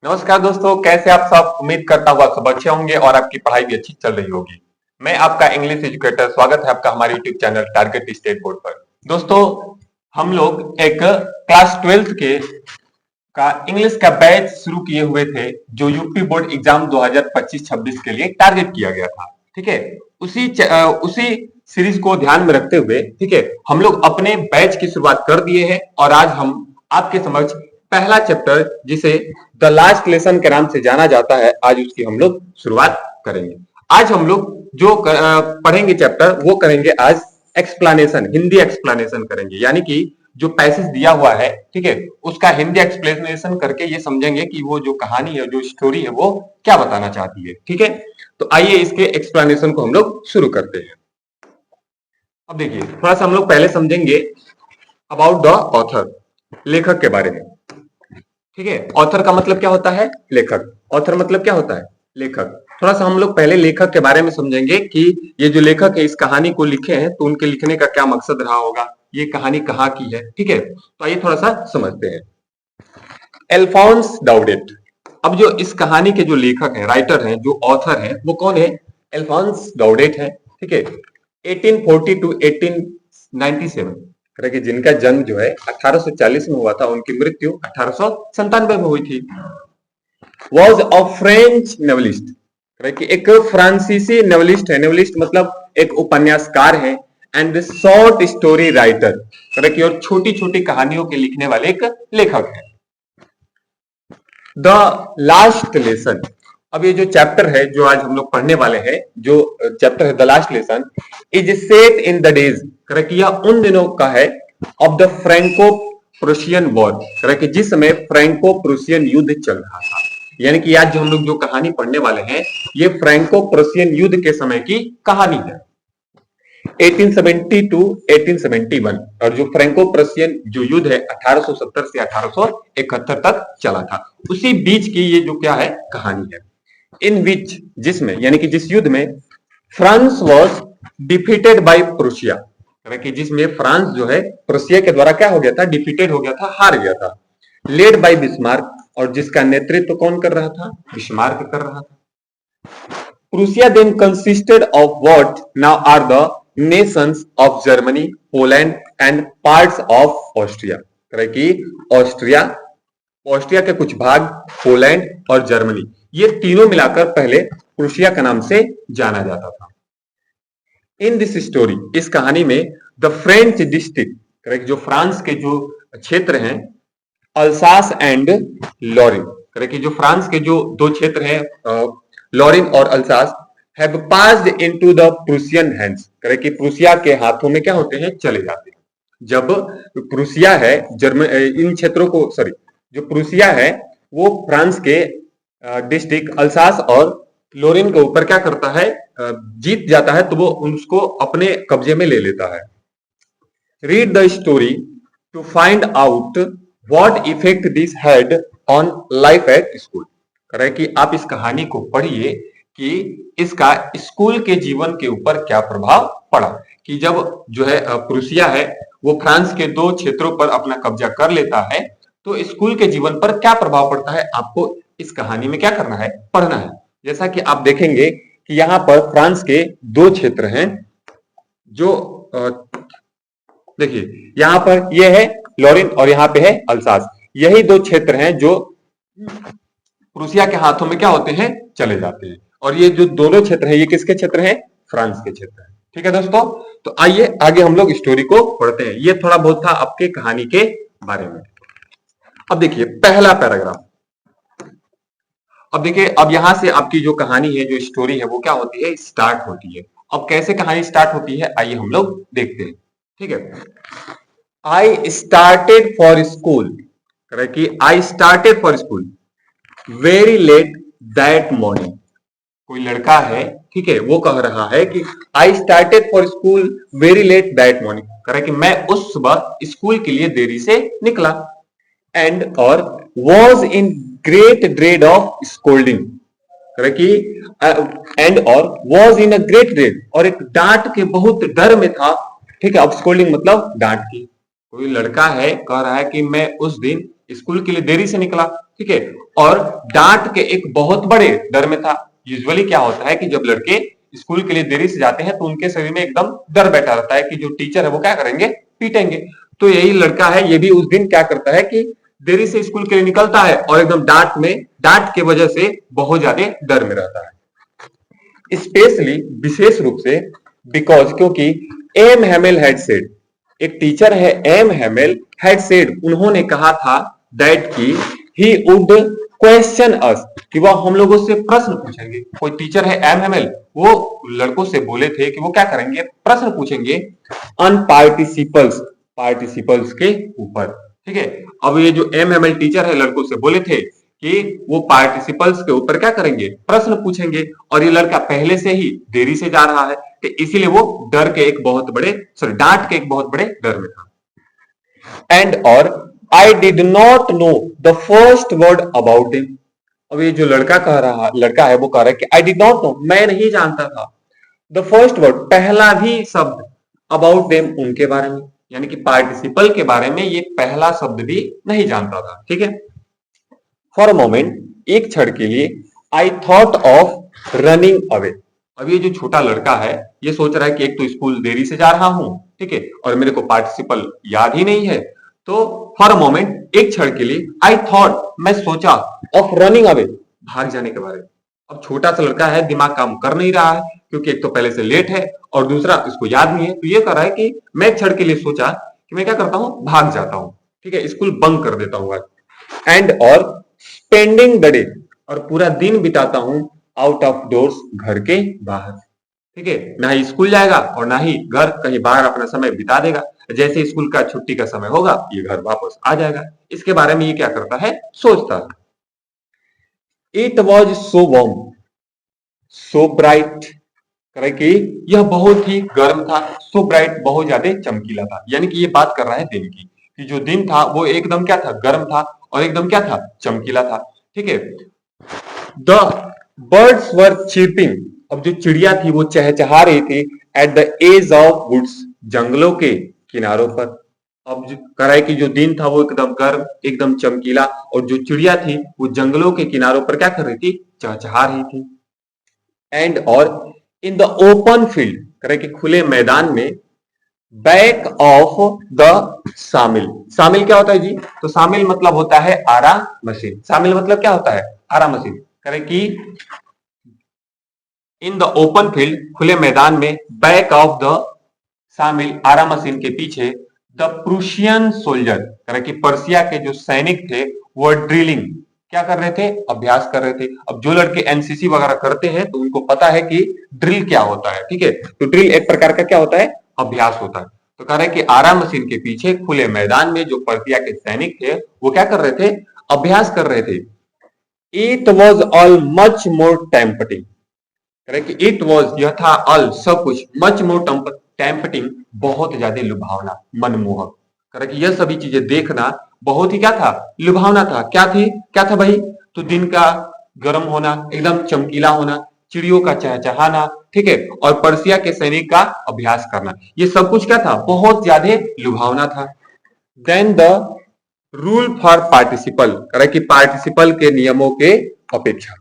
नमस्कार दोस्तों, कैसे आप सब। उम्मीद करता हूँ आप सब अच्छे होंगे और आपकी पढ़ाई भी अच्छी चल रही होगी। मैं आपका इंग्लिश एजुकेटर, स्वागत है आपका हमारे YouTube channel target state board पर। दोस्तों, हम लोग एक क्लास 12th के का इंग्लिश का बैच शुरू किए हुए थे, जो यूपी बोर्ड एग्जाम 2025-26 के लिए टारगेट किया गया था। ठीक है, उसी सीरीज को ध्यान में रखते हुए, ठीक है, हम लोग अपने बैच की शुरुआत कर दिए हैं और आज हम आपके समक्ष पहला चैप्टर, जिसे द लास्ट लेसन के नाम से जाना जाता है, आज उसकी हम लोग शुरुआत करेंगे। आज हम लोग जो पढ़ेंगे चैप्टर, वो करेंगे आज एक्सप्लेनेशन, हिंदी एक्सप्लेनेशन करेंगे। यानी कि जो पैसेज दिया हुआ है, ठीक है, उसका हिंदी एक्सप्लेनेशन करके ये समझेंगे कि वो जो कहानी है, जो स्टोरी है, वो क्या बताना चाहती है। ठीक है, तो आइए इसके एक्सप्लेनेशन को हम लोग शुरू करते हैं। अब देखिए, थोड़ा सा हम लोग पहले समझेंगे अबाउट द ऑथर, लेखक के बारे में। ठीक है, ऑथर का मतलब क्या होता है? लेखक। ऑथर मतलब क्या होता है? लेखक। थोड़ा सा हम लोग पहले लेखक के बारे में समझेंगे कि ये जो लेखक है, इस कहानी को लिखे हैं, तो उनके लिखने का क्या मकसद रहा होगा, ये कहानी कहाँ की है। ठीक है, तो आइए थोड़ा सा समझते हैं। अल्फोंस डाउडेट। अब जो इस कहानी के जो लेखक हैं, राइटर हैं, जो ऑथर हैं, वो कौन है? अल्फोंस डाउडेट है। ठीक है, 1840 टू 1897, कि जिनका जन्म जो है 1840 में हुआ था, उनकी मृत्यु 1897 में हुई थी। वॉज अ फ्रेंच नॉवेलिस्ट, कि एक फ्रांसीसी नॉवेलिस्ट है। नॉवेलिस्ट मतलब एक उपन्यासकार है। एंड शॉर्ट स्टोरी राइटर, कि और छोटी छोटी कहानियों के लिखने वाले एक लेखक है। The last lesson. अब ये जो चैप्टर है, जो आज हम लोग पढ़ने वाले हैं, जो चैप्टर है the last lesson, is set in the days, कि यह उन दिनों का है of the Franco Prussian war, कि जिस समय फ्रैंको प्रूशियन युद्ध चल रहा था। यानी कि आज जो हम लोग जो कहानी पढ़ने वाले हैं, ये फ्रैंको प्रूशियन युद्ध के समय की कहानी है, 1870 टू 1871। और जो फ्रैंको प्रूशियन जो युद्ध है 1870 से 1871 तक चला था, उसी बीच की ये जो क्या है, कहानी है। इन विच, जिसमें, यानी कि जिस युद्ध में France was defeated by Prussia, कि जिसमें फ्रांस जो है प्रूशिया के द्वारा क्या हो गया था? डिफीटेड हो गया था, हार गया था। लेड बाय बिस्मार्क, और जिसका नेतृत्व कौन कर रहा था? बिस्मार्क कर रहा था। Prussia then consisted of what now are the nations of Germany, Poland and parts of Austria, कि ऑस्ट्रिया के कुछ भाग, पोलैंड और जर्मनी, ये तीनों मिलाकर पहले प्रूशिया का नाम से जाना जाता था। इन दिस स्टोरी, इस कहानी में, द फ्रेंच डिस्ट्रिक्ट, जो फ्रांस के जो क्षेत्र हैं, अल्सास एंड लॉरिन, कि जो फ्रांस के जो दो क्षेत्र हैं, लॉरिन और Alsace, have passed into the Prussian hands, कि प्रूशिया के हाथों में क्या होते हैं? चले जाते हैं। जब प्रूशिया है, इन क्षेत्रों को, सॉरी, जो प्रूशिया है वो फ्रांस के डिस्ट्रिक्ट अल्सास और लोरेन के ऊपर क्या करता है? जीत जाता है, तो वो उसको अपने कब्जे में ले लेता है। Read the story to find out what effect this had on life at school, कि आप इस कहानी को पढ़िए कि इसका स्कूल के जीवन के ऊपर क्या प्रभाव पड़ा। कि जब जो है प्रूशिया है, वो फ्रांस के दो क्षेत्रों पर अपना कब्जा कर लेता है, तो स्कूल के जीवन पर क्या प्रभाव पड़ता है, आपको इस कहानी में क्या करना है? पढ़ना है। जैसा कि आप देखेंगे कि यहाँ पर फ्रांस के दो क्षेत्र हैं, जो देखिए यहाँ पर ये है लॉरिन और यहाँ पे है अल्सास। यही दो क्षेत्र हैं जो प्रूशिया के हाथों में क्या होते हैं? चले जाते हैं। और ये जो दोनों क्षेत्र हैं, ये किसके क्षेत्र हैं? फ्रांस के क्षेत्र हैं। ठीक है दोस्तों, तो आइए आगे हम लोग स्टोरी को पढ़ते हैं। ये थोड़ा बहुत था आपके कहानी के बारे में। अब देखिए पहला पैराग्राफ। अब देखिए, अब यहां से आपकी जो कहानी है, जो स्टोरी है, वो क्या होती है? स्टार्ट होती है। अब कैसे कहानी स्टार्ट होती है, आइए हम लोग देखते हैं। ठीक है, आई स्टार्टेड फॉर स्कूल, कि I started for school very let that morning. कोई लड़का है, ठीक है, वो कह रहा है कि I started for school very let that morning, कि मैं उस सुबह स्कूल के लिए देरी से निकला। एंड और was in great dread of scolding, कि एंड और was in a great dread, और एक डांट के बहुत डर में था। ठीक है, अब स्कोल्डिंग मतलब डांट की। कोई लड़का है, कह रहा है कि मैं उस दिन स्कूल के लिए देरी से निकला, ठीक है, और डांट के एक बहुत बड़े डर में था। यूजुअली क्या होता है कि जब लड़के स्कूल के लिए देरी से जाते हैं तो उनके शरीर में एकदम डर बैठा रहता है कि जो टीचर है वो क्या करेंगे, पीटेंगे। तो यही लड़का है, ये भी उस दिन क्या करता है कि देरी से स्कूल के लिए निकलता है और एकदम डांट के वजह से बहुत ज्यादा डर में रहता है। स्पेशली, विशेष रूप से, बिकॉज, क्योंकि एम हेमेल हैड सेड, एक टीचर है एम हेमेल हैड सेड, उन्होंने कहा था दैट की ही वुड क्वेश्चन अस, कि वह हम लोगों से प्रश्न पूछेंगे। कोई टीचर है एम हेमेल, वो लड़कों से बोले थे कि वो क्या करेंगे, प्रश्न पूछेंगे अन पार्टिसिपल्स, पार्टिसिपल्स के ऊपर। ठीक है, अब ये जो एम हेमेल टीचर है लड़कों से बोले थे कि वो पार्टिसिपल्स के ऊपर क्या करेंगे, प्रश्न पूछेंगे, और ये लड़का पहले से ही देरी से जा रहा है, तो इसीलिए वो डर के एक बहुत बड़े, सॉरी, डांट के एक बहुत बड़े डर में था। एंड और I did not know the first word about him. अब ये जो लड़का है वो कह रहा है कि आई डिड नॉट नो, मैं नहीं जानता था, द फर्स्ट वर्ड, पहला भी शब्द, अबाउट देम, उनके बारे में, यानी कि पार्टिसिपल के बारे में ये पहला शब्द भी नहीं जानता था। ठीक है, फॉर अ मोमेंट, एक क्षण के लिए, I thought of running away. अब ये जो छोटा लड़का है ये सोच रहा है कि एक तो स्कूल देरी से जा रहा हूं, ठीक है, और मेरे को पार्टिसिपल याद ही नहीं है, तो फॉर अ मोमेंट, एक क्षण के लिए, आई थॉट, मैं सोचा, ऑफ रनिंग अवे, भाग जाने के बारे में। अब छोटा सा लड़का है, दिमाग काम कर नहीं रहा है, क्योंकि एक तो पहले से लेट है और दूसरा इसको याद नहीं है, तो ये कर रहा है कि मैं एक क्षण के लिए सोचा कि मैं क्या करता हूं, भाग जाता हूं, ठीक है, स्कूल बंक कर देता हूं आज। एंड और स्पेंडिंग द डे, और पूरा दिन बिताता हूं आउट ऑफ डोर्स, घर के बाहर। ठीक है, ना ही स्कूल जाएगा और ना ही घर, कहीं बाहर अपना समय बिता देगा। जैसे स्कूल का छुट्टी का समय होगा ये घर वापस आ जाएगा। इसके बारे में ये क्या करता है, सोचता है। It was so warm, so bright, कि यह बहुत ही गर्म था, सो ब्राइट, बहुत ज्यादा चमकीला था, यानी कि ये बात कर रहा है दिन की, कि जो दिन था वो एकदम क्या था, गर्म था, और एकदम क्या था, चमकीला था। ठीक है, द बर्ड्स वर चीपिंग, अब जो चिड़िया थी वो चहचहा रही थी, at the edge of woods, जंगलों के किनारों पर। अब कह रहा है कि जो दिन था वो एकदम गर्म, एकदम चमकीला, और जो चिड़िया थी वो जंगलों के किनारों पर क्या कर रही थी, चहचहा रही थी। एंड और इन द ओपन फील्ड, कह रहे कि खुले मैदान में, बैक ऑफ द सामिल, सामिल क्या होता है जी, तो सामिल मतलब होता है आरा मशीन, सामिल मतलब क्या होता है, आरा मशीन। कह रहे कि इन द ओपन फील्ड, खुले मैदान में, बैक ऑफ द सामिल, आरा मशीन के पीछे, द प्रूशियन सोल्जर, कह रहे कि पर्सिया के जो सैनिक थे वो ड्रिलिंग, क्या कर रहे थे, अभ्यास कर रहे थे। अब जो लड़के एनसीसी वगैरह करते हैं तो उनको पता है कि ड्रिल क्या होता है, ठीक है, तो ड्रिल एक प्रकार का क्या होता है, अभ्यास होता है। तो कह रहे कि आरा मशीन के पीछे खुले मैदान में जो पर्सिया के सैनिक थे वो क्या कर रहे थे, अभ्यास कर रहे थे। It was all much more tempting, कि इट वॉज, यह था, ऑल, सब कुछ, मच मोर टेम्पटिंग, बहुत ज्यादा लुभावना, मनमोहक। कह कि यह सभी चीजें देखना बहुत ही क्या था, लुभावना था। क्या था भाई, तो दिन का गर्म होना, एकदम चमकीला होना, चिड़ियों का चहचहाना, ठीक है, और पर्सिया के सैनिक का अभ्यास करना, ये सब कुछ क्या था, बहुत ज्यादा लुभावना था। Then the rule for participle, कह कि पार्टिसिपल के नियमों के अपेक्षा।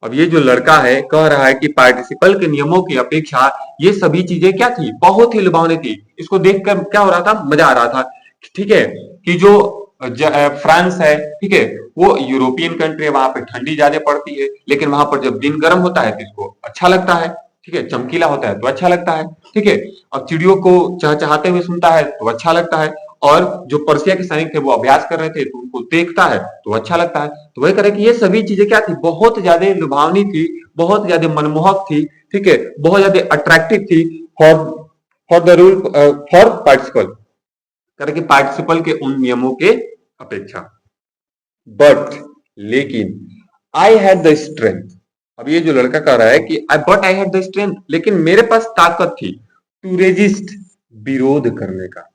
अब ये जो लड़का है कह रहा है कि पार्टिसिपल के नियमों की अपेक्षा ये सभी चीजें क्या थी, बहुत ही लुभावनी थी। इसको देखकर क्या हो रहा था, मजा आ रहा था। ठीक है, कि जो फ्रांस है, ठीक है, वो यूरोपियन कंट्री है, वहां पे ठंडी ज्यादा पड़ती है, लेकिन वहां पर जब दिन गर्म होता है तो इसको अच्छा लगता है, ठीक है, चमकीला होता है तो अच्छा लगता है, ठीक है। अब चिड़ियों को चहचहाते हुए सुनता है तो अच्छा लगता है, और जो पर्सिया के सैनिक थे वो अभ्यास कर रहे थे तो उनको देखता है तो अच्छा लगता है। तो वही करे कि ये सभी चीजें क्या थी, बहुत ज्यादा लुभावनी थी, बहुत ज्यादा मनमोहक थी, ठीक है, बहुत ज्यादा अट्रैक्टिव थी for the rule for participle, करे कि पार्टिसिपल के उन नियमों के अपेक्षा। बट, लेकिन, आई हैड द स्ट्रेंथ, अब ये जो लड़का कह रहा है कि आई हैड द स्ट्रेंथ, लेकिन मेरे पास ताकत थी, टू रेजिस्ट, विरोध करने का,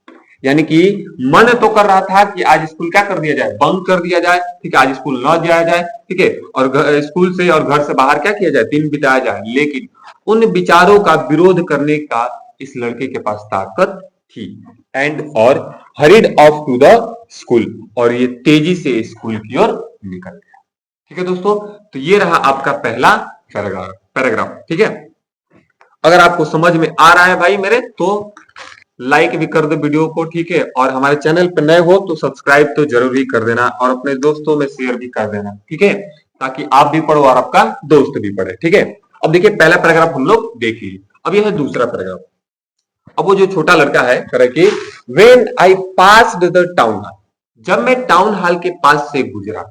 यानी कि मन तो कर रहा था कि आज स्कूल क्या कर दिया जाए, बंक कर दिया जाए, ठीक है, आज स्कूल न जाया जाए, ठीक है, और स्कूल से और घर से बाहर क्या किया जाए, दिन बिताया जाए, लेकिन उन विचारों का विरोध करने का इस लड़के के पास ताकत थी। एंड और hurried off to the school, और ये तेजी से स्कूल की ओर निकल गया। ठीक है दोस्तों, तो ये रहा आपका पहला पैराग्राफ। ठीक है, अगर आपको समझ में आ रहा है भाई मेरे, तो लाइक भी कर दो वीडियो को। ठीक है, और हमारे चैनल पर नए हो तो सब्सक्राइब तो जरूर ही कर देना और अपने दोस्तों में शेयर भी कर देना। ठीक है, ताकि आप भी पढ़ो और आपका दोस्त भी पढ़े। ठीक है, अब देखिए पहला पैराग्राफ हम लोग देख लिए, अब यह है दूसरा पैराग्राफ। अब वो जो छोटा लड़का है कह रहा है कि when I passed the town hall, जब मैं टाउन हॉल के पास से गुजरा,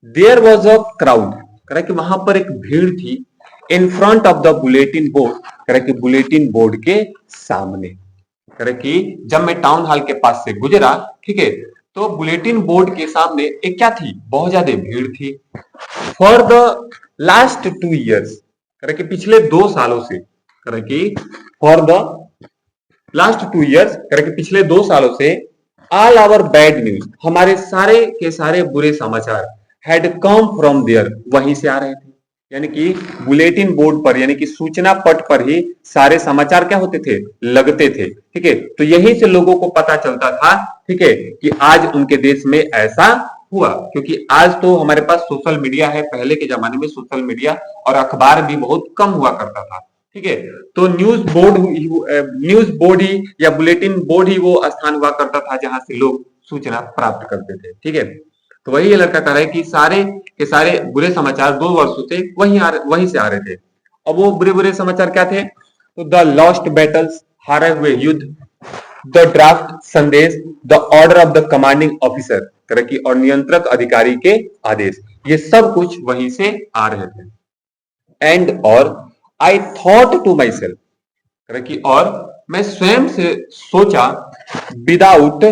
देयर वॉज अ क्राउड, कह रहा है कि वहां पर एक भीड़ थी, in front of the bulletin board, कह रहा है कि बुलेटिन बोर्ड के सामने। कह रहा है कि जब मैं टाउन हॉल के पास से गुजरा, ठीक है, तो बुलेटिन बोर्ड के सामने एक क्या थी, बहुत ज्यादा भीड़ थी। फॉर द लास्ट 2 years, कह रहा है कि पिछले 2 सालों से, कह रहा है कि फॉर द लास्ट 2 years, कह रहा है कि पिछले 2 सालों से ऑल आवर बैड न्यूज, हमारे सारे के सारे बुरे समाचार हैड कम फ्रॉम देयर, वहीं से आ रहे थे। यानी कि बुलेटिन बोर्ड पर, यानी कि सूचना पट पर ही सारे समाचार क्या होते थे, लगते थे। ठीक है, तो यहीं से लोगों को पता चलता था, ठीक है, कि आज उनके देश में ऐसा हुआ। क्योंकि आज तो हमारे पास सोशल मीडिया है, पहले के जमाने में सोशल मीडिया और अखबार भी बहुत कम हुआ करता था। ठीक है, तो न्यूज बोर्ड ही या बुलेटिन बोर्ड ही वो स्थान हुआ करता था जहां से लोग सूचना प्राप्त करते थे। ठीक है, तो वही ये लड़का कह रहा है कि सारे के सारे बुरे समाचार 2 वर्षों से वहीं से आ रहे थे। अब वो बुरे बुरे समाचार क्या थे, तो द लॉस्ट बैटल्स, हारे हुए युद्ध, द ड्राफ्ट संदेश, the order of the commanding officer, कह कि और नियंत्रक अधिकारी के आदेश, ये सब कुछ वहीं से आ रहे थे। एंड और I thought to myself, कि और मैं स्वयं से सोचा, विदाउट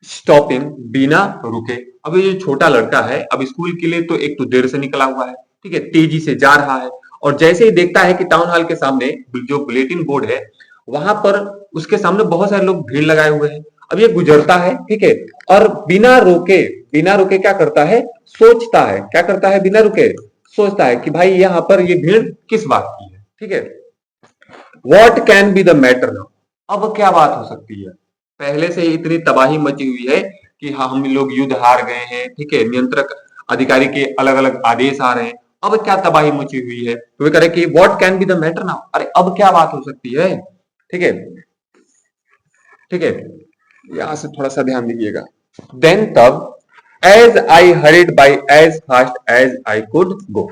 स्टॉपिंग, बिना रुके। अब ये जो छोटा लड़का है, अब स्कूल के लिए तो एक तो देर से निकला हुआ है, ठीक है, तेजी से जा रहा है, और जैसे ही देखता है कि टाउन हॉल के सामने जो बुलेटिन बोर्ड है, वहां पर उसके सामने बहुत सारे लोग भीड़ लगाए हुए हैं। अब ये गुजरता है, ठीक है, और बिना रुके क्या करता है, सोचता है। क्या करता है, बिना रुके सोचता है कि भाई यहाँ पर ये भीड़ किस बात की है। ठीक है, what can be the matter now, अब क्या बात हो सकती है। पहले से ही इतनी तबाही मची हुई है कि हाँ, हम लोग युद्ध हार गए हैं। ठीक है, नियंत्रक अधिकारी के अलग अलग आदेश आ रहे हैं, अब क्या तबाही मची हुई है। तो वे कह रहे कि what can be the matter now, अरे अब क्या बात हो सकती है। ठीक है, ठीक है, यहां से थोड़ा सा ध्यान दीजिएगा। देन तब as I hurried by as fast as I could go,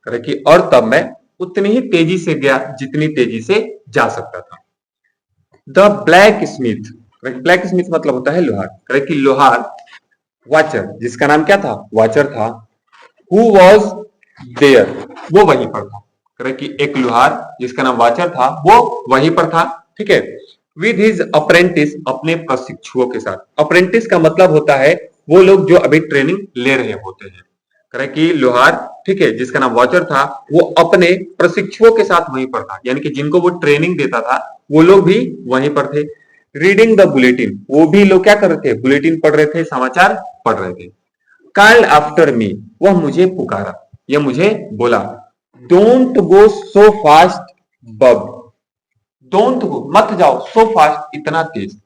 कह कि और तब मैं उतनी ही तेजी से गया जितनी तेजी से जा सकता था। The black Smith, black Smith मतलब होता है लोहार, कह कि लोहार वाचर, जिसका नाम क्या था, वाचर था, हु वॉज देयर, वो वहीं पर था। कह कि एक लोहार जिसका नाम वाचर था वो वहीं पर था। ठीक है, विद हिज अप्रेंटिस, अपने प्रशिक्षुओं के साथ। अप्रेंटिस का मतलब होता है वो लोग जो अभी ट्रेनिंग ले रहे होते हैं। कह कि लोहार, ठीक है, जिसका नाम वाचर था, वो अपने प्रशिक्षुओं के साथ वहीं पर था, यानी कि जिनको वो ट्रेनिंग देता था वो लोग भी वहीं पर थे। रीडिंग द बुलेटिन, वो भी लोग क्या कर रहे थे, बुलेटिन पढ़ रहे थे, समाचार पढ़ रहे थे। कॉल्ड आफ्टर मी, वह मुझे पुकारा, यह मुझे बोला, डोंट गो सो फास्ट बब, डोंट गो, मत जाओ, सो फास्ट, इतना तेज।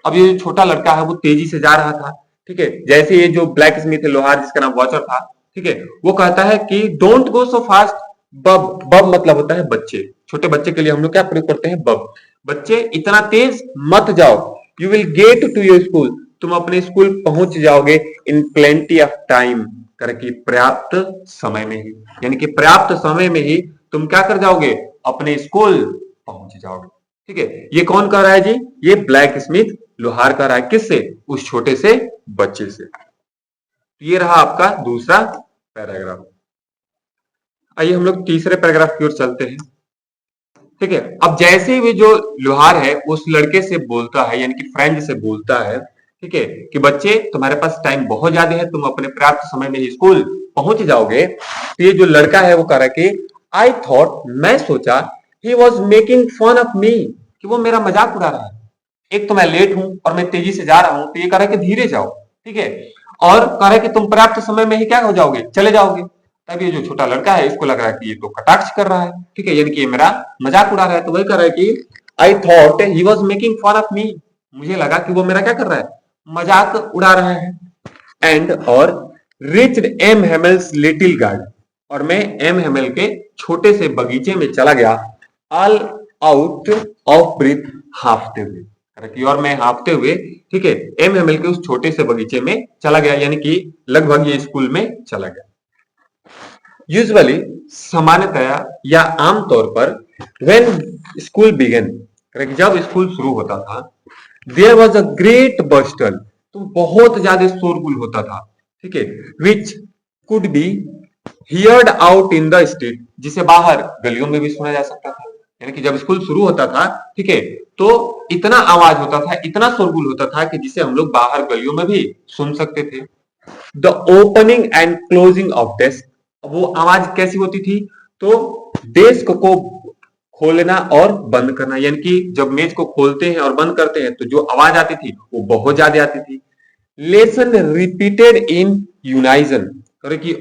अब ये छोटा लड़का है वो तेजी से जा रहा था। ठीक है, जैसे ये जो ब्लैक स्मिथ लोहार जिसका नाम वॉचर था, ठीक है, वो कहता है कि डोंट गो सो फास्ट बब, बब मतलब होता है बच्चे, छोटे बच्चे के लिए हम लोग क्या प्रयोग करते हैं, बब, बच्चे इतना तेज मत जाओ। You will get to your school, तुम अपने स्कूल पहुंच जाओगे इन प्लेंटी ऑफ टाइम, करके पर्याप्त समय में ही, यानी कि पर्याप्त समय में ही तुम क्या कर जाओगे, अपने स्कूल पहुंच जाओगे। ठीक है, ये कौन कह रहा है जी, ये ब्लैक स्मिथ लोहार कह रहा है, किससे, उस छोटे से बच्चे से। ये रहा आपका दूसरा पैराग्राफ। आइए हम लोग तीसरे पैराग्राफ की ओर चलते हैं। ठीक है, अब जैसे भी जो लोहार है उस लड़के से बोलता है, यानी कि फ्रेंड से बोलता है, ठीक है, कि बच्चे तुम्हारे पास टाइम बहुत ज्यादा है, तुम अपने पर्याप्त समय में ही स्कूल पहुंच जाओगे। तो ये जो लड़का है वो कह रहा है कि आई थॉट, मैं सोचा, he was making fun of me, कि वो मेरा मजाक उड़ा रहा है। एक तो मैं लेट हूं और मैं तेजी से जा रहा हूं, तो ये कह रहा है कि धीरे जाओ। ठीक है, और कह रहा है कि तुम पर्याप्त समय में ही क्या हो जाओगे, चले जाओगे। तब ये जो छोटा लड़का है इसको लग रहा है कि ये तो कटाक्ष कर रहा है, ठीक है, यानी कि ये मेरा मजाक उड़ा रहा है। तो वही कह रहा है कि I thought he was making fun of me, मुझे लगा कि वो मेरा क्या कर रहा है, मजाक उड़ा रहा है। एंड और रिच्ड एम हेमल्स लिटिल गार्डन, और मैं एम हेमल के छोटे से बगीचे में चला गया, ऑल आउट ऑफ ब्रीथ, हाफते हुए, और मैं हाफते हुए, ठीक है, एम हेमल के उस छोटे से बगीचे में चला गया, यानी कि लगभग ये स्कूल में चला गया। यूजुअली, सामान्यतया या आमतौर पर, व्हेन स्कूल बिगन, जब स्कूल शुरू होता था, देयर वाज अ ग्रेट बस्टल, तो बहुत ज्यादा शोरगुल होता था, ठीक है, which could be heard out in the street, जिसे बाहर गलियों में भी सुना जा सकता था। यानी कि जब स्कूल शुरू होता था, ठीक है, तो इतना आवाज होता था, इतना शोरगुल होता था कि जिसे हम लोग बाहर गलियों में भी सुन सकते थे। The opening and closing of desk, वो आवाज कैसी होती थी, तो डेस्क को खोलना और बंद करना, यानी कि जब मेज को खोलते हैं और बंद करते हैं तो जो आवाज आती थी वो बहुत ज्यादा आती थी। लेसन रिपीटेड इन यूनाइजन,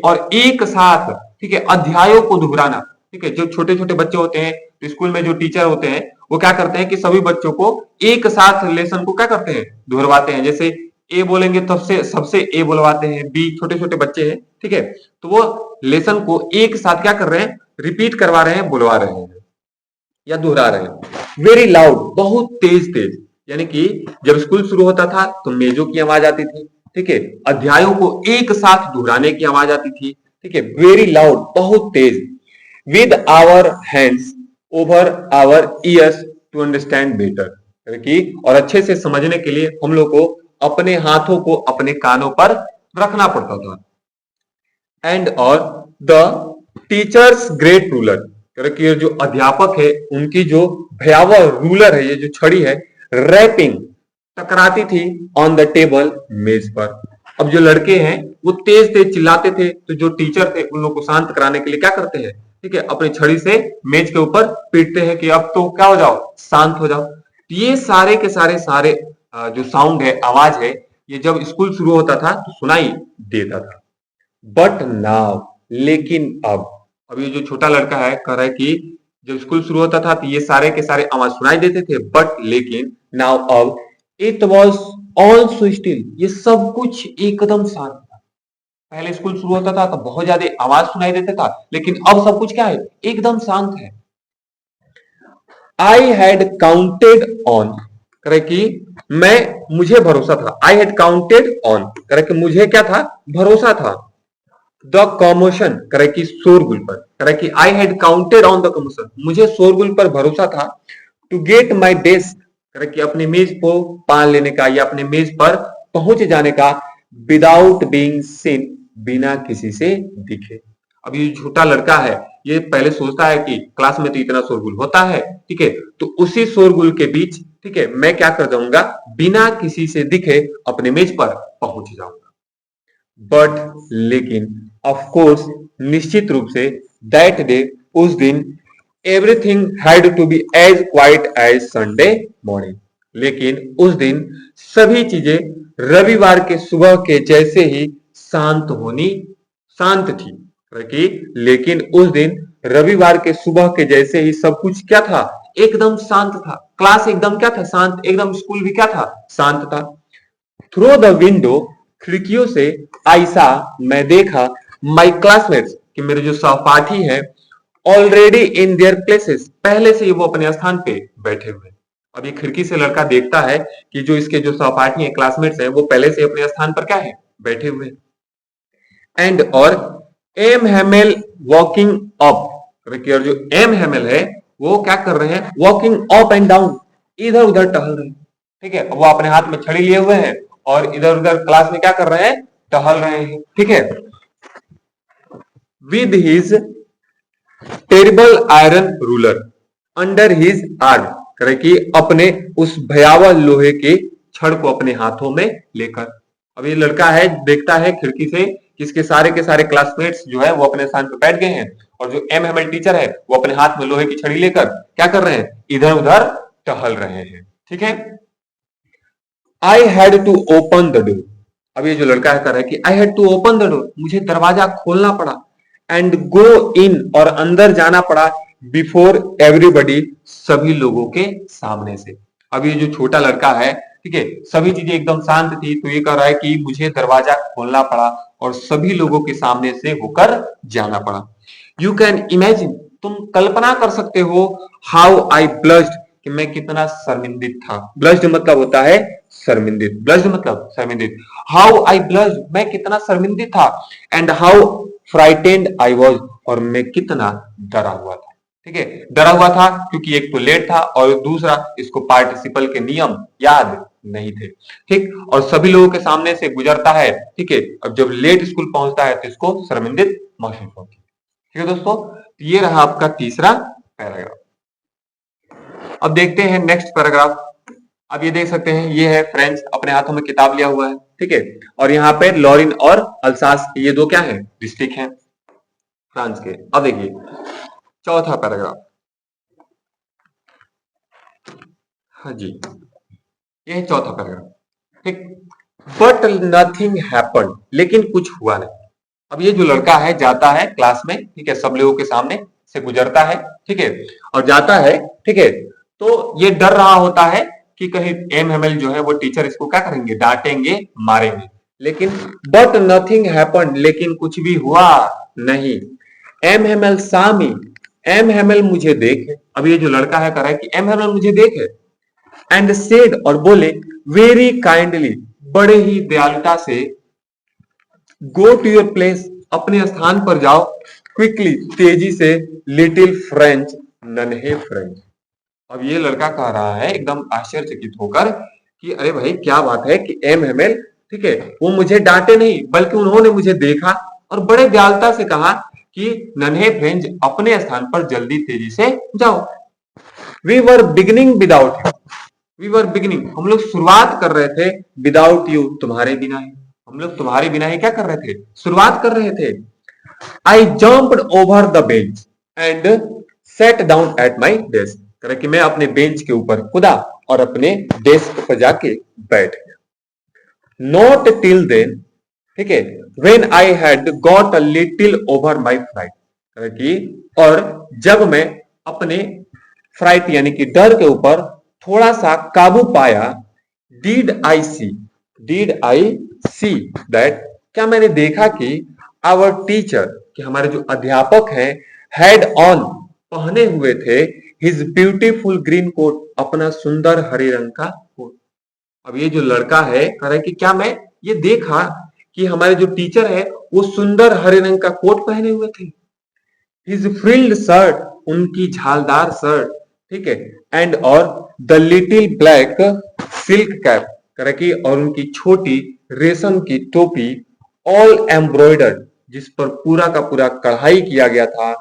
और एक साथ, ठीक है, अध्यायों को दोहराना, ठीक है, जो छोटे छोटे बच्चे होते हैं तो स्कूल में जो टीचर होते हैं वो क्या करते हैं कि सभी बच्चों को एक साथ लेसन को क्या करते हैं, दोहरवाते हैं। जैसे ए बोलेंगे तब से सबसे ए बुलवाते हैं, बी, छोटे छोटे बच्चे हैं, ठीक है, तो वो लेसन को एक साथ क्या कर रहे हैं, रिपीट करवा रहे हैं, बुलवा रहे हैं या दोहरा रहे हैं। वेरी लाउड, बहुत तेज तेज, यानी कि जब स्कूल शुरू होता था तो मेजों की आवाज आती थी, ठीक है, अध्यायों को एक साथ दोहराने की आवाज आती थी, ठीक है, वेरी लाउड, बहुत तेज, with our hands over our ears to understand better, और अच्छे से समझने के लिए हम लोग को अपने हाथों को अपने कानों पर रखना पड़ता था। एंड और द टीचर्स ग्रेट रूलर, कि जो अध्यापक है उनकी जो भयावह रूलर है, ये जो छड़ी है, रैपिंग, टकराती थी ऑन द टेबल, मेज पर। अब जो लड़के हैं वो तेज तेज चिल्लाते थे, तो जो टीचर थे उन लोग को शांत कराने के लिए क्या करते हैं, ठीक है, अपनी छड़ी से मेज के ऊपर पीटते हैं कि अब तो क्या हो जाओ, शांत हो जाओ। तो ये सारे के सारे जो साउंड है, आवाज है, ये जब स्कूल शुरू होता था तो सुनाई देता था। बट नाउ, लेकिन अब ये जो छोटा लड़का है कह रहा है कि जब स्कूल शुरू होता था तो ये सारे के सारे आवाज सुनाई देते थे, बट लेकिन नाउ, अब इट वॉज ऑल्सो स्टिल, ये सब कुछ एकदम शांत था। पहले स्कूल शुरू होता था तो बहुत ज्यादा आवाज सुनाई देता था, लेकिन अब सब कुछ क्या है, एकदम शांत है। आई हैड काउंटेड ऑन, करे कि मुझे भरोसा था, आई हैड काउंटेड ऑन, करे कि मुझे क्या था, भरोसा था, द कमोशन, करे कि शोरगुल पर, करे कि I had counted on the commotion, मुझे शोरगुल पर भरोसा था, टू गेट माई डेस्क, करे कि अपने मेज को पान लेने का या अपने मेज पर पहुंच जाने का, विदाउट बीइंग सीन, बिना किसी से दिखे। अब ये छोटा लड़का है, ये पहले सोचता है कि क्लास में तो इतना शोरगुल होता है, ठीक है, तो उसी शोरगुल के बीच, ठीक है, मैं क्या कर जाऊंगा, बिना किसी से दिखे अपने मेज पर पहुंच जाऊंगा। बट लेकिन, ऑफ कोर्स, निश्चित रूप से, दैट डे, उस दिन, everything had to be as quiet as Sunday morning, लेकिन उस दिन सभी चीजें रविवार के सुबह के जैसे ही शांत थी, कि लेकिन उस दिन रविवार के सुबह के जैसे ही सब कुछ क्या था, एकदम शांत था। क्लास एकदम क्या था, शांत, एकदम स्कूल भी क्या था, शांत था। थ्रू द विंडो, खिड़कियों से, आईसा, मैं देखा, माई क्लासमेट्स, कि मेरे जो सहपाठी हैं, ऑलरेडी इन देयर प्लेसेस, पहले से ही वो अपने स्थान पे बैठे हुए। अब ये खिड़की से लड़का देखता है कि जो इसके जो सहपाठी हैं, क्लासमेट्स हैं, वो पहले से अपने स्थान पर क्या है, बैठे हुए। एंड और एम हेमेल वॉकिंग अप, और जो एम हेमेल है वो क्या कर रहे हैं, वॉकिंग अप एंड डाउन, इधर उधर टहल रहे हैं, ठीक है, वो अपने हाथ में छड़ी लिए हुए हैं और इधर उधर क्लास में क्या कर रहे हैं, टहल रहे हैं, ठीक है, with his terrible iron ruler under his arm, करे कि अपने उस भयावह लोहे के छड़ को अपने हाथों में लेकर। अब ये लड़का है, देखता है खिड़की से कि इसके सारे के सारे क्लासमेट्स जो है वो अपने स्थान पर बैठ गए हैं, और जो एम हेमल टीचर है वो अपने हाथ में लोहे की छड़ी लेकर क्या कर रहे हैं, इधर उधर टहल रहे हैं, ठीक है। I had to open the door, अब ये जो लड़का है कर रहा है कि I had to open the door, मुझे दरवाजा खोलना पड़ा, एंड गो इन, और अंदर जाना पड़ा, बिफोर एवरीबडी, सभी लोगों के सामने से। अब ये जो छोटा लड़का है, ठीक है, सभी चीजें एकदम शांत थी, तो ये कह रहा है कि मुझे दरवाजा खोलना पड़ा और सभी लोगों के सामने से होकर जाना पड़ा। यू कैन इमेजिन, तुम कल्पना कर सकते हो, हाउ आई ब्लश्ड, कि मैं कितना शर्मिंदित था। ब्लश्ड मतलब होता है शर्मिंदित, ब्लश्ड मतलब शर्मिंदित। हाउ आई ब्लश्ड, मैं कितना शर्मिंदित था। And how frightened I was, और मैं कितना डरा हुआ था। ठीक है, डरा हुआ था क्योंकि एक तो लेट था और दूसरा इसको पार्टिसिपल के नियम याद नहीं थे। ठीक, और सभी लोगों के सामने से गुजरता है। ठीक है, अब जब लेट स्कूल पहुंचता है तो इसको शर्मिंदित महसूस होती है। ठीक है दोस्तों, ये रहा आपका तीसरा पैराग्राफ। अब देखते हैं नेक्स्ट पैराग्राफ। अब ये देख सकते हैं, ये है फ्रेंड्स अपने हाथों में किताब लिया हुआ है। ठीक है, और यहाँ पे लॉरिन और अल्सास, ये दो क्या है, डिस्ट्रिक्ट हैं फ्रांस के। अब देखिए चौथा पैराग्राफ। हाँ जी, ये है चौथा पैराग्राफ। ठीक, बट नथिंग हैपेंड, लेकिन कुछ हुआ नहीं। अब ये जो लड़का है जाता है क्लास में, ठीक है, सब लोगों के सामने से गुजरता है। ठीक है, और जाता है। ठीक है, तो ये डर रहा होता है कि कहीं एमएमएल जो है वो टीचर इसको क्या करेंगे, डांटेंगे, मारेंगे। लेकिन बट नथिंग हैपेंड, लेकिन कुछ भी हुआ नहीं। एमएमएल सामी, एमएमएल मुझे देखे। अब ये जो लड़का है कह रहा है कि एमएमएल मुझे देखे। एंड सेड, और बोले, वेरी काइंडली, बड़े ही दयालुता से, गो टू योर प्लेस, अपने स्थान पर जाओ, क्विकली, तेजी से, लिटिल फ्रेंच, नन्हे फ्रेंच। अब ये लड़का कह रहा है एकदम आश्चर्यचकित होकर कि अरे भाई क्या बात है कि एमएमएल, ठीक है, वो मुझे डांटे नहीं बल्कि उन्होंने मुझे देखा और बड़े दयालुता से कहा कि नन्हे फ्रेंच अपने स्थान पर जल्दी तेजी से जाओ। We were beginning without you, we were beginning, हम लोग शुरुआत कर रहे थे, विदाउट यू, तुम्हारे बिना ही, हम लोग तुम्हारे बिना ही क्या कर रहे थे, शुरुआत कर रहे थे। आई jumped over the bench and set down at my desk, करे कि मैं अपने बेंच के ऊपर कूदा और अपने डेस्क पर जाके बैठ गया। नॉट टिल देन, ठीक है, when I had got a little over my fright, करे कि और जब मैं अपने फ्राइट यानी कि डर के ऊपर थोड़ा सा काबू पाया, did I see, did I see that, क्या मैंने देखा कि आवर टीचर, कि हमारे जो अध्यापक हैं, हैड ऑन, पहने हुए थे, हिज ब्यूटीफुल ग्रीन कोट, अपना सुंदर हरे रंग का कोट। अब ये जो लड़का है कह रहा है कि क्या मैं ये देखा कि हमारे जो टीचर है वो सुंदर हरे रंग का कोट पहने हुए थे। हिज फ्रिल्ड शर्ट, उनकी झालदार शर्ट, ठीक है, एंड और the little black silk cap, करे कि और उनकी छोटी रेशम की टोपी, ऑल एम्ब्रॉयडर्ड, जिस पर पूरा का पूरा कढ़ाई किया गया था,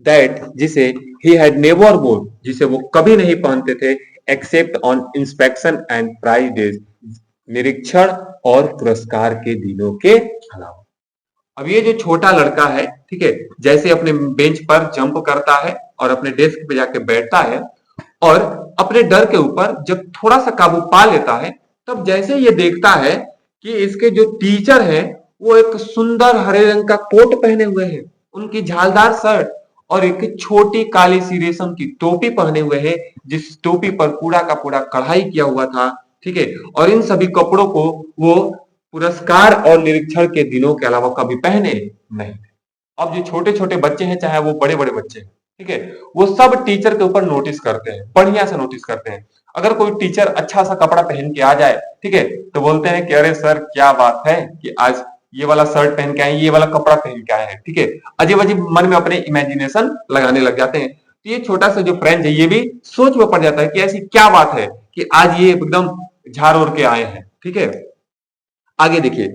दैट, जिसे ही हैड नेवर वर्न, जिसे वो कभी नहीं पहनते थे, except on inspection and prize days, निरीक्षण और पुरस्कार के दिनों के अलावा। अब ये जो छोटा लड़का है, ठीक है, जैसे अपने बेंच पर जंप करता है और अपने डेस्क पे जाके बैठता है और अपने डर के ऊपर जब थोड़ा सा काबू पा लेता है, तब जैसे ये देखता है कि इसके जो टीचर हैं वो एक सुंदर हरे रंग का कोट पहने हुए हैं, उनकी झालदार शर्ट और एक छोटी काली सी रेशम की टोपी पहने हुए हैं, जिस टोपी पर पूरा का पूरा कढ़ाई किया हुआ था। ठीक है, और इन सभी कपड़ों को वो पुरस्कार और निरीक्षण के दिनों के अलावा कभी पहने नहीं। अब जो छोटे छोटे बच्चे हैं, चाहे वो बड़े बड़े बच्चे हैं, ठीक है, वो सब टीचर के ऊपर नोटिस करते हैं, बढ़िया से नोटिस करते हैं। अगर कोई टीचर अच्छा सा कपड़ा पहन के आ जाए, ठीक है, तो बोलते हैं कि अरे सर क्या बात है कि आज ये वाला शर्ट पहन के आए, ये वाला कपड़ा पहन के आए हैं। ठीक है, अजीब अजीब मन में अपने इमेजिनेशन लगाने लग जाते हैं। तो ये छोटा सा जो फ्रेंड है ये भी सोच में पड़ जाता है कि ऐसी क्या बात है कि आज ये एकदम झाड़ ओढ़ के आए हैं। ठीक है, आगे देखिए,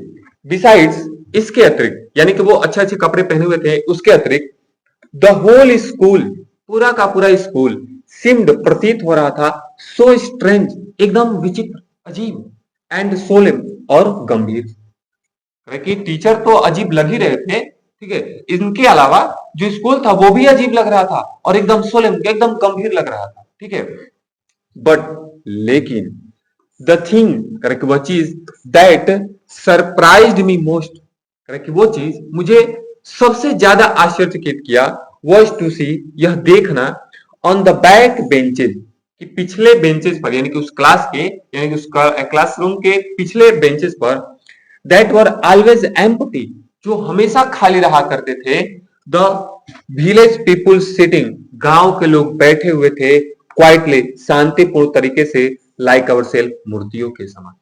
बिसाइड्स, इसके अतिरिक्त, यानी कि वो अच्छे अच्छे कपड़े पहने हुए थे, उसके अतिरिक्त द होल स्कूल, पूरा का पूरा स्कूल, सिम्ड, प्रतीत हो रहा था, सो स्ट्रेंज, एकदम विचित्र, अजीब, एंड सोलेम, और गंभीर, कि टीचर तो अजीब लग ही रहे थे, ठीक है, इनके अलावा जो स्कूल था वो भी अजीब लग रहा था और एकदम सोलेम, एकदम गंभीर लग रहा था। ठीक है, बट, लेकिन, द थिंग, करेक्ट, वह चीज, that surprised me most, correct, वो चीज मुझे सबसे ज्यादा आश्चर्यचकित किया, वॉज टू सी, यह देखना, ऑन द बैक बेंचेज, कि पिछले बेंचेस पर, यानी कि उस क्लास के, यानी कि उस क्लासरूम के पिछले बेंचेस पर, दैट वर ऑलवेज एम्प्टी, जो हमेशा खाली रहा करते थे। द विलेज पीपुल सिटिंग, गांव के लोग बैठे हुए थे, क्वाइटली, शांतिपूर्ण तरीके से, लाइक अवर सेल्फ, मूर्तियों के समान।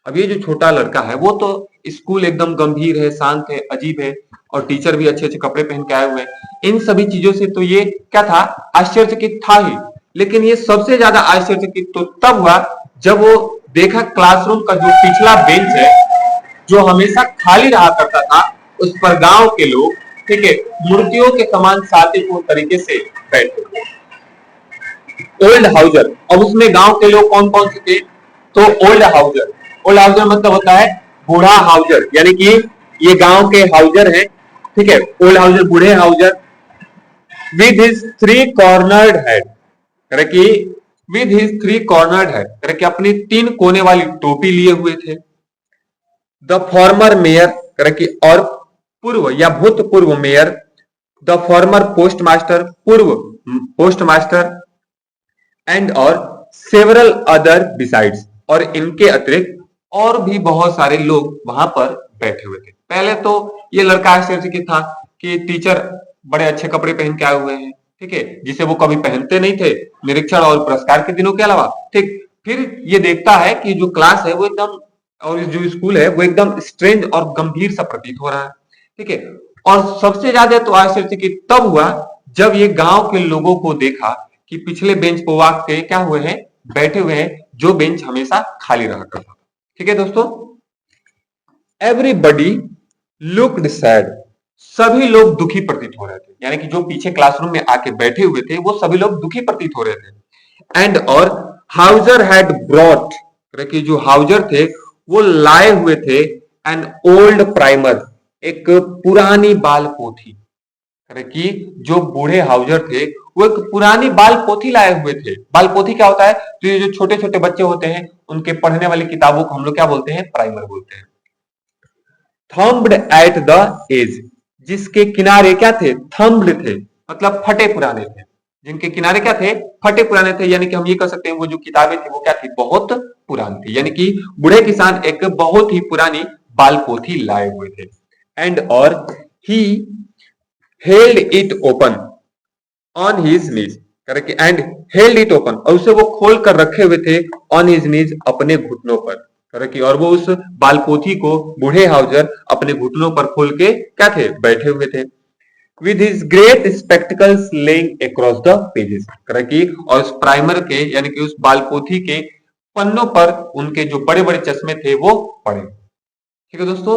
अब ये जो छोटा लड़का है वो तो स्कूल एकदम गंभीर है, शांत है, अजीब है, और टीचर भी अच्छे अच्छे कपड़े पहन के आए हुए हैं। इन सभी चीजों से तो ये क्या था, आश्चर्यचकित था ही। लेकिन ये सबसे ज्यादा आश्चर्यचकित तो तब हुआ जब वो देखा क्लासरूम का जो पिछला बेंच है, जो हमेशा खाली रहा करता था, उस पर गांव के लोग, ठीक है, मूर्तियों के समान शांतिपूर्ण तरीके से बैठे हुए। ओल्ड हाउजर, अब उसमें गांव के लोग कौन कौन से थे, तो ओल्ड हाउजर। ओल्ड हाउजर मतलब होता है बूढ़ा हाउजर, यानी कि ये गांव के हाउजर हैं, ठीक है, ओल्ड हाउजर, बूढ़े Houser. With his three cornered head, करे कि with his three cornered head, करे कि अपनी तीन कोने वाली टोपी लिए हुए थे। द फॉर्मर मेयर, करे कि और पूर्व या भूतपूर्व mayor. The former post master, पूर्व पोस्ट मास्टर। एंड और सेवरल अदर बिसाइड्स, और इनके अतिरिक्त और भी बहुत सारे लोग वहां पर बैठे हुए थे। पहले तो ये लड़का आश्चर्यचकित था कि टीचर बड़े अच्छे कपड़े पहन के आए हुए हैं, ठीक है, जिसे वो कभी पहनते नहीं थे निरीक्षण और पुरस्कार के दिनों के अलावा, ठीक। फिर ये देखता है कि जो क्लास है वो एकदम, और जो स्कूल है वो एकदम स्ट्रेंज और गंभीर सा प्रतीत हो रहा है, ठीक है। और सबसे ज्यादा तो आश्चर्यचकित तब हुआ जब ये गांव के लोगों को देखा कि पिछले बेंच पर वाके क्या हुए हैं, बैठे हुए हैं, जो बेंच हमेशा खाली रहा करता था, ठीक है दोस्तों। एवरीबडी लुक्ड सैड, सभी लोग दुखी प्रतीत हो रहे थे, यानी कि जो पीछे क्लासरूम में आके बैठे हुए थे वो सभी लोग दुखी प्रतीत हो रहे थे। एंड और हाउजर हैड ब्रॉट, कि जो हाउजर थे वो लाए हुए थे एन ओल्ड प्राइमर, एक पुरानी बाल पोथी, कि जो बूढ़े हाउजर थे वो एक पुरानी बाल पोथी लाए हुए थे। बाल पोथी क्या होता है, तो ये जो छोटे छोटे बच्चे होते हैं उनके पढ़ने वाली किताबों को हम लोग क्या बोलते हैं, प्राइमर बोलते हैं। थम्ब्ड एट द एज, जिसके किनारे क्या थे, थम्ब्ड थे, मतलब फटे पुराने थे, जिनके किनारे क्या थे, फटे पुराने थे, यानी कि हम ये कह सकते हैं वो जो किताबें थी वो क्या थी, बहुत पुरानी थी, यानी कि बूढ़े किसान एक बहुत ही पुरानी बाल पोथी लाए हुए थे। एंड और he held it open on his knees, correct, and held it open, और उसे वो खोल कर रखे हुए थे ऑन हिज नीज, अपने घुटनों पर, करेक्ट, और वो उस बालपोथी को बूढ़े हाउजर अपने घुटनों पर खोल के क्या थे, बैठे हुए थे। With his great spectacles laying across the pages, correct, और उस प्राइमर के यानी कि उस बालपोथी के पन्नों पर उनके जो बड़े बड़े चश्मे थे वो पड़े। ठीक है दोस्तों,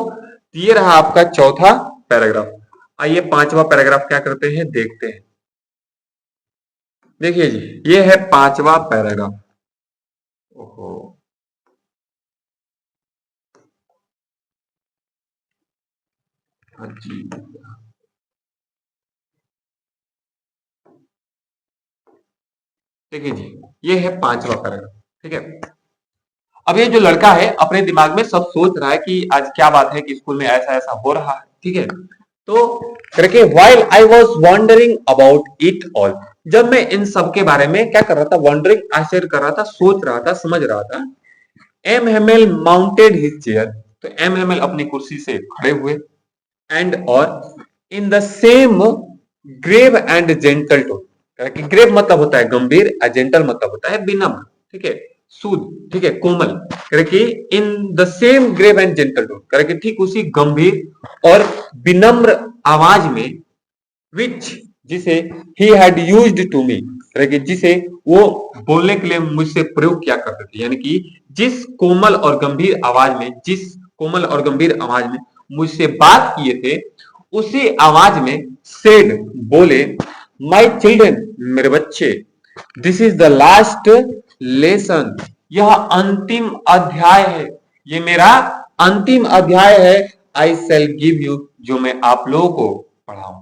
ये रहा आपका चौथा पैराग्राफ। आइए पांचवा पैराग्राफ क्या करते हैं, देखते हैं। देखिए जी, ये है पांचवा पैराग्राफ। ओहो, हाँ जी, देखिए जी, ये है पांचवा पैराग्राफ, ठीक है। अब ये जो लड़का है अपने दिमाग में सब सोच रहा है कि आज क्या बात है कि स्कूल में ऐसा ऐसा हो रहा है, ठीक है। तो करके while I was wondering about it all, जब मैं इन सब के बारे में क्या कर रहा था, वंडरिंग, आश्चर्य कर रहा था, सोच रहा था, समझ रहा था। M Hamel mounted his chair, तो एम हेमेल अपनी कुर्सी से खड़े हुए। एंड और in the same grave and gentle tone, grave मतलब होता है गंभीर, जेंटल मतलब होता है विनम्र, ठीक है, सूद, ठीक है, कोमल, कि in the same grave and gentle tone, कि ठीक उसी गंभीर और विनम्र आवाज में, विच, जिसे he had used to me, कि जिसे वो बोलने के लिए मुझसे प्रयोग किया करते थे, यानी कि जिस कोमल और गंभीर आवाज में, जिस कोमल और गंभीर आवाज में मुझसे बात किए थे, उसी आवाज में सेड, बोले, माय चिल्ड्रन, मेरे बच्चे, this is the last lesson, यह अंतिम अध्याय है, ये मेरा अंतिम अध्याय है। आई सेल गिव यू, जो मैं आप लोगों को पढ़ाऊं।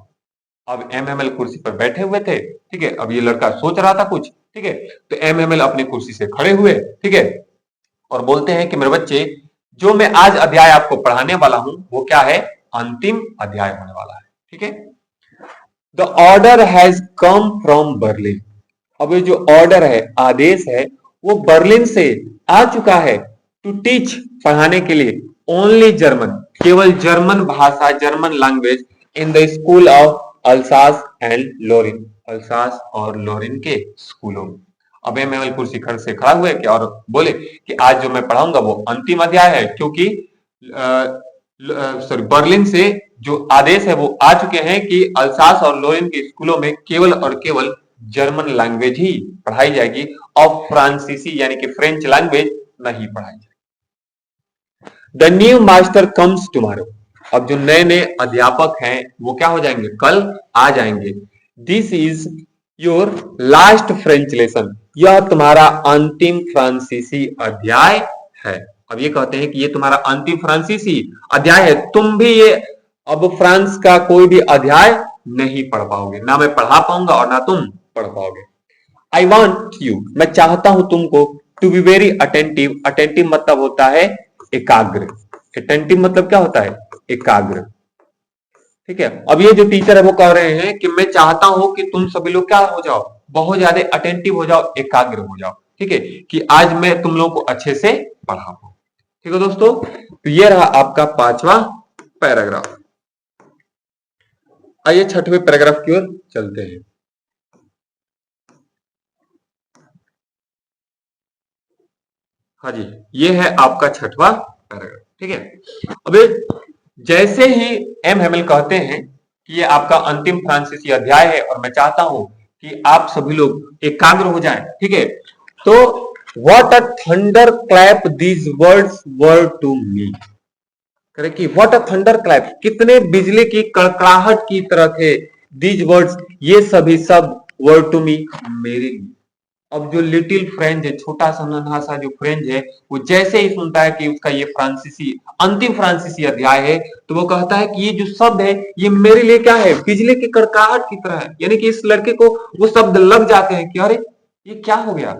अब एमएमएल कुर्सी पर बैठे हुए थे, ठीक है, अब ये लड़का सोच रहा था कुछ, ठीक है, तो एमएमएल अपनी कुर्सी से खड़े हुए, ठीक है, और बोलते हैं कि मेरे बच्चे, जो मैं आज अध्याय आपको पढ़ाने वाला हूं वो क्या है, अंतिम अध्याय होने वाला है, ठीक है। The order has come from Berlin, अब ये जो ऑर्डर है, आदेश है, वो बर्लिन से आ चुका है, टू टीच, पढ़ाने के लिए, ओनली जर्मन, केवल जर्मन भाषा, German language in the school of Alsace and Lorraine, Alsace और लोरिन के स्कूलों में। अब मेवलपुर शिखर से खड़ा हुए क्या और बोले कि आज जो मैं पढ़ाऊंगा वो अंतिम अध्याय है, क्योंकि सॉरी बर्लिन से जो आदेश है वो आ चुके हैं कि अल्सास और लोरिन के स्कूलों में केवल और केवल जर्मन लैंग्वेज ही पढ़ाई जाएगी और फ्रांसीसी यानी कि फ्रेंच लैंग्वेज नहीं पढ़ाई जाएगी। The new master comes tomorrow, अब जो नए नए अध्यापक हैं वो क्या हो जाएंगे, कल आ जाएंगे। This is your last French lesson, यह तुम्हारा अंतिम फ्रांसीसी अध्याय है। अब ये कहते हैं कि ये तुम्हारा अंतिम फ्रांसीसी अध्याय है, तुम भी ये अब फ्रांस का कोई भी अध्याय नहीं पढ़ पाओगे, ना मैं पढ़ा पाऊंगा और ना तुम पढ़ पाओगे। आई वॉन्ट यू, मैं चाहता हूं तुमको, to be very attentive, attentive मतलब होता है एकाग्र, अटेंटिव मतलब क्या होता है, एकाग्र। ठीक है, अब ये जो टीचर है वो कह रहे हैं कि मैं चाहता हूं कि तुम सभी लोग क्या हो जाओ, बहुत ज्यादा अटेंटिव हो जाओ, एकाग्र हो जाओ। ठीक है, कि आज मैं तुम लोगों को अच्छे से पढ़ा पाऊं। ठीक है दोस्तों, तो ये रहा आपका 5वां पैराग्राफ। आइए 6वें पैराग्राफ की ओर चलते हैं। हाँ जी, ये है आपका 6वां पैराग्राफ। ठीक है, अब जैसे ही एम हेमिल कहते हैं कि ये आपका अंतिम फ्रांसीसी अध्याय है और मैं चाहता हूं कि आप सभी लोग एकाग्र हो जाएं। ठीक है, तो what a thunder clap these words were to me, correct कि व्हाट अ थंडर क्लैप, कितने बिजली की कड़कड़ाहट की तरह थे, दीज वर्ड्स, ये सभी सब वर्ड टू मी, मेरे लिए। अब जो लिटिल फ्रेंच है, छोटा सा नन्हा सा जो फ्रेंच है, वो जैसे ही सुनता है कि उसका ये फ्रांसीसी अंतिम फ्रांसीसी अध्याय है, तो वो कहता है कि ये जो शब्द है ये मेरे लिए क्या है, बिजली की कड़काहट की तरह है। यानी कि इस लड़के को वो शब्द लग जाते हैं कि अरे ये क्या हो गया।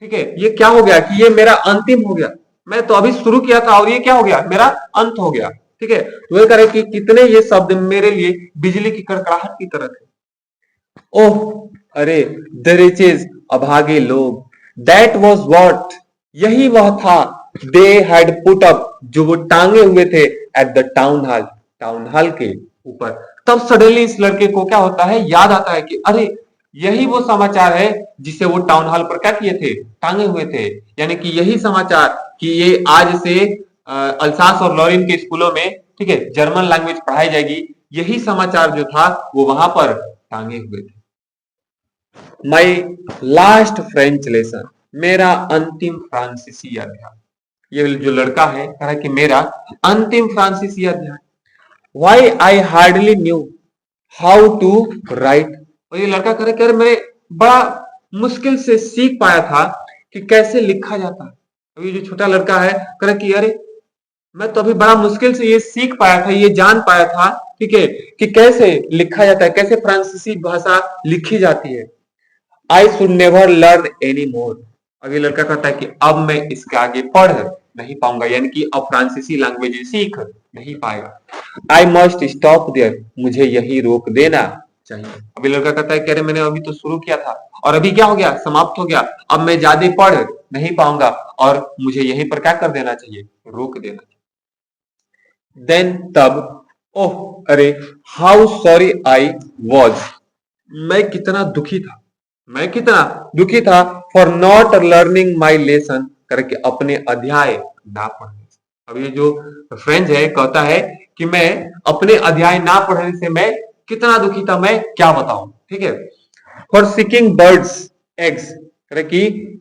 ठीक है, ये क्या हो गया कि ये मेरा अंतिम हो गया, मैं तो अभी शुरू किया था और ये क्या हो गया, मेरा अंत हो गया। ठीक है, तो ये करे कि कितने ये शब्द मेरे लिए बिजली की कड़कड़ाहट की तरह थे। ओह, अरे, द रिचेज, अभागे लोग, दैट वॉज वॉट, यही वह था, दे हैड पुट अप, जो वो टांगे हुए थे, at the town hall, town hall के ऊपर। तब सडनली इस लड़के को क्या होता है, याद आता है कि अरे यही वो समाचार है जिसे वो टाउन हॉल पर क्या किए थे, टांगे हुए थे। यानी कि यही समाचार कि ये आज से अल्सास और लॉरिन के स्कूलों में, ठीक है, जर्मन लैंग्वेज पढ़ाई जाएगी, यही समाचार जो था वो वहां पर टांगे हुए थे। माई लास्ट फ्रेंच लेसन, मेरा अंतिम फ्रांसीसी अध्याय। ये जो लड़का है कह रहा है कि मेरा अंतिम फ्रांसीसी अध्याय। Why I hardly knew how to write, और ये लड़का कह रहा है मैं बड़ा मुश्किल से सीख पाया था कि कैसे लिखा जाता है। अभी जो छोटा लड़का है कह रहा कि अरे मैं तो अभी बड़ा मुश्किल से ये सीख पाया था, ये जान पाया था, ठीक है, कि कैसे लिखा जाता है, कैसे फ्रांसीसी भाषा लिखी जाती है। I should never learn any more, अभी लड़का कहता है कि अब मैं इसके आगे पढ़ नहीं पाऊंगा, यानी कि अब फ्रांसीसी लैंग्वेज सीख नहीं पाएगा। आई मस्ट स्टॉप देयर, मुझे यही रोक देना चाहिए। अभी लड़का कहता है कि अरे मैंने अभी तो शुरू किया था और अभी क्या हो गया, समाप्त हो गया, अब मैं ज्यादा पढ़ नहीं पाऊंगा और मुझे यहीं पर क्या कर देना चाहिए, रोक देना चाहिए। देन तब, ओह अरे, हाउ सॉरी आई वॉज, मैं कितना दुखी था, मैं कितना दुखी था, for not learning my lesson, करके अपने अध्याय ना पढ़ने से। अब ये जो फ्रेंच है कहता है कि मैं अपने अध्याय ना पढ़ने से मैं कितना दुखी था, मैं क्या बताऊं। ठीक है, फॉर सीकिंग बर्ड्स एग्स, कि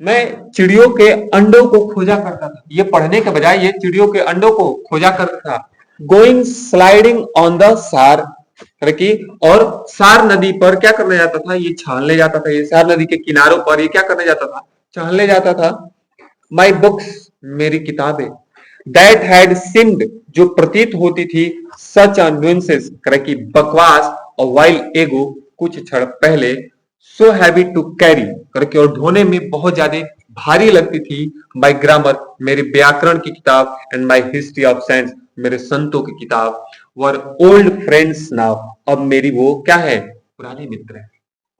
मैं चिड़ियों के अंडों को खोजा करता था, ये पढ़ने के बजाय ये चिड़ियों के अंडों को खोजा करता था। गोइंग स्लाइडिंग ऑन द सार, की और सार नदी पर क्या करने जाता था, ये छानने जाता था, ये सार नदी के किनारों पर ये क्या करने जाता था, छानने जाता था। माई बुक्स, मेरी किताबें, दैट हैड सिम्ड, जो प्रतीत होती थी, सच अ न्यूसेंस, की बकवास, और वाइल एगो, कुछ क्षण पहले, सो हैवी टू कैरी, करके और ढोने में बहुत ज्यादा भारी लगती थी। माई ग्रामर, मेरी व्याकरण की किताब, and my history of science, मेरे संतों की किताब, वर ओल्ड फ्रेंड्स नाउ, अब मेरी वो क्या है, पुरानी मित्र है,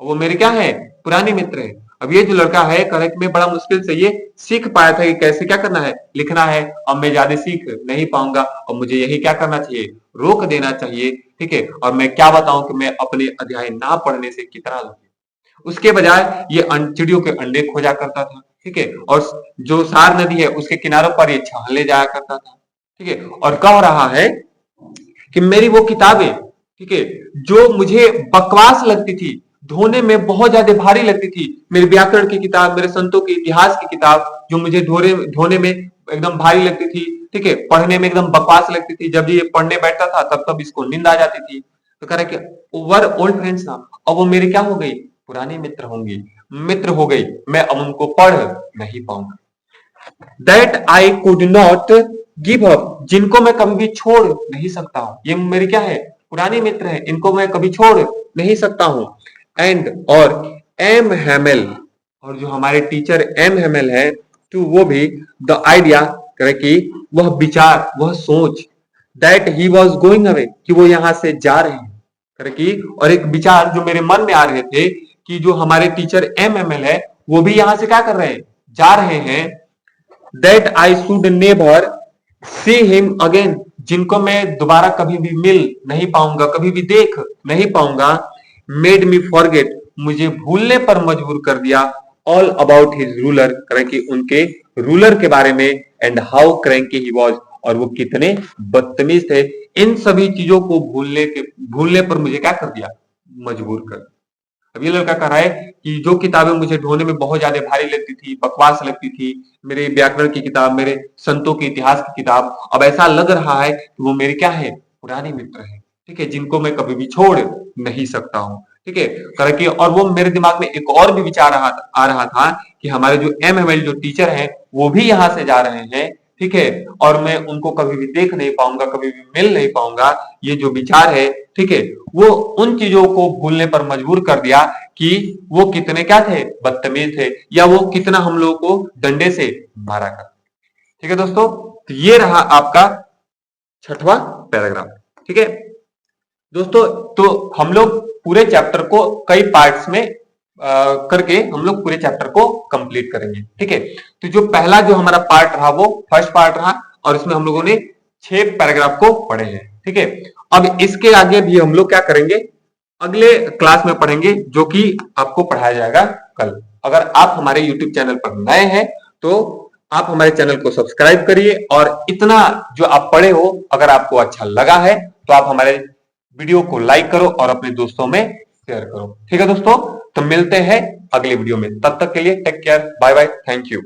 वो मेरे क्या है, पुरानी मित्र है। अब ये जो लड़का है कह रहा है कि मैं बड़ा मुश्किल से ये सीख पाया था कि कैसे क्या करना है, लिखना है। अब मैं ज्यादा सीख नहीं पाऊंगा और मुझे यही क्या करना चाहिए, रोक देना चाहिए। ठीक है, और मैं क्या बताऊं कि मैं अपने अध्याय ना पढ़ने से कितना दुखी। उसके बजाय ये चिड़ियों के अंडे खोजा करता था। ठीक है, और जो सार नदी है उसके किनारों पर ये छानले जाया करता था। ठीक है, और कह रहा है कि मेरी वो किताबें, ठीक है, जो मुझे बकवास लगती थी, ढोने में बहुत ज्यादा भारी लगती थी, मेरे व्याकरण की किताब, मेरे संतों के इतिहास की किताब, जो मुझे ढोने ढोने में एकदम भारी लगती थी, ठीक है, पढ़ने में एकदम बकवास लगती थी, जब ये पढ़ने बैठता था तब तब इसको नींद आ जाती थी। तो कह रहा है कि वर ओल्ड फ्रेंड्स ना, अब वो मेरे क्या हो गई, पुरानी मित्र होंगी, मित्र हो गई, मैं अब उनको पढ़ नहीं पाऊंगा। That I could not give up, जिनको मैं कभी भी छोड़ नहीं सकता हूं, ये मेरी क्या है, पुरानी मित्र है, इनको मैं कभी छोड़ नहीं सकता हूं। एंड और एम हेमेल, और जो हमारे टीचर एम हेमेल है, टू वो भी द आइडिया करे कि वह विचार, वह सोच, that he was going away, कि वो यहां से जा रहे हैं, करे कि, और एक विचार जो मेरे मन में आ रहे थे कि जो हमारे टीचर एम एम एल है वो भी यहां से क्या कर रहे हैं, जा रहे हैं। That I should never see him again, जिनको मैं दोबारा कभी भी मिल नहीं पाऊंगा, कभी भी देख नहीं पाऊंगा। मेड मी फॉरगेट, मुझे भूलने पर मजबूर कर दिया। ऑल अबाउट हिज रूलर, कि उनके रूलर के बारे में। And how cranky he was, और वो कितने बदतमीज थे। इन सभी चीजों को भूलने पर मुझे क्या कर दिया, मजबूर कर दिया। अब ये लड़का कह रहा है कि जो किताबें मुझे ढोने में बहुत ज्यादा भारी लगती थी, बकवास लगती थी, मेरे व्याकरण की किताब, मेरे संतों के इतिहास की किताब, अब ऐसा लग रहा है कि वो मेरे क्या है, पुराने मित्र है। ठीक है, जिनको मैं कभी भी छोड़ नहीं सकता हूँ। ठीक है, कह कि, और वो मेरे दिमाग में एक और भी विचार आ रहा था कि हमारे जो MML जो टीचर हैं वो भी यहाँ से जा रहे हैं। ठीक है, और मैं उनको कभी भी देख नहीं पाऊंगा, कभी भी मिल नहीं पाऊंगा। ये जो विचार है, ठीक है, वो उन चीजों को भूलने पर मजबूर कर दिया कि वो कितने क्या थे, बदतमीज थे, या वो कितना हम लोगों को डंडे से मारा कर। ठीक है दोस्तों, तो ये रहा आपका छठवां पैराग्राफ। ठीक है दोस्तों, तो हम लोग पूरे चैप्टर को कई पार्ट्स में करके हम लोग पूरे चैप्टर को कंप्लीट करेंगे। ठीक है, तो जो पहला जो हमारा पार्ट रहा वो फर्स्ट पार्ट रहा, और इसमें हम लोगों ने 6 पैराग्राफ को पढ़े हैं। ठीक है, अब इसके आगे भी हम लोग क्या करेंगे, अगले क्लास में पढ़ेंगे, जो कि आपको पढ़ाया जाएगा कल। अगर आप हमारे YouTube चैनल पर नए हैं तो आप हमारे चैनल को सब्सक्राइब करिए, और इतना जो आप पढ़े हो अगर आपको अच्छा लगा है तो आप हमारे वीडियो को लाइक करो और अपने दोस्तों में शेयर करो। ठीक है दोस्तों, तो मिलते हैं अगले वीडियो में, तब तक के लिए take care, bye bye, thank you.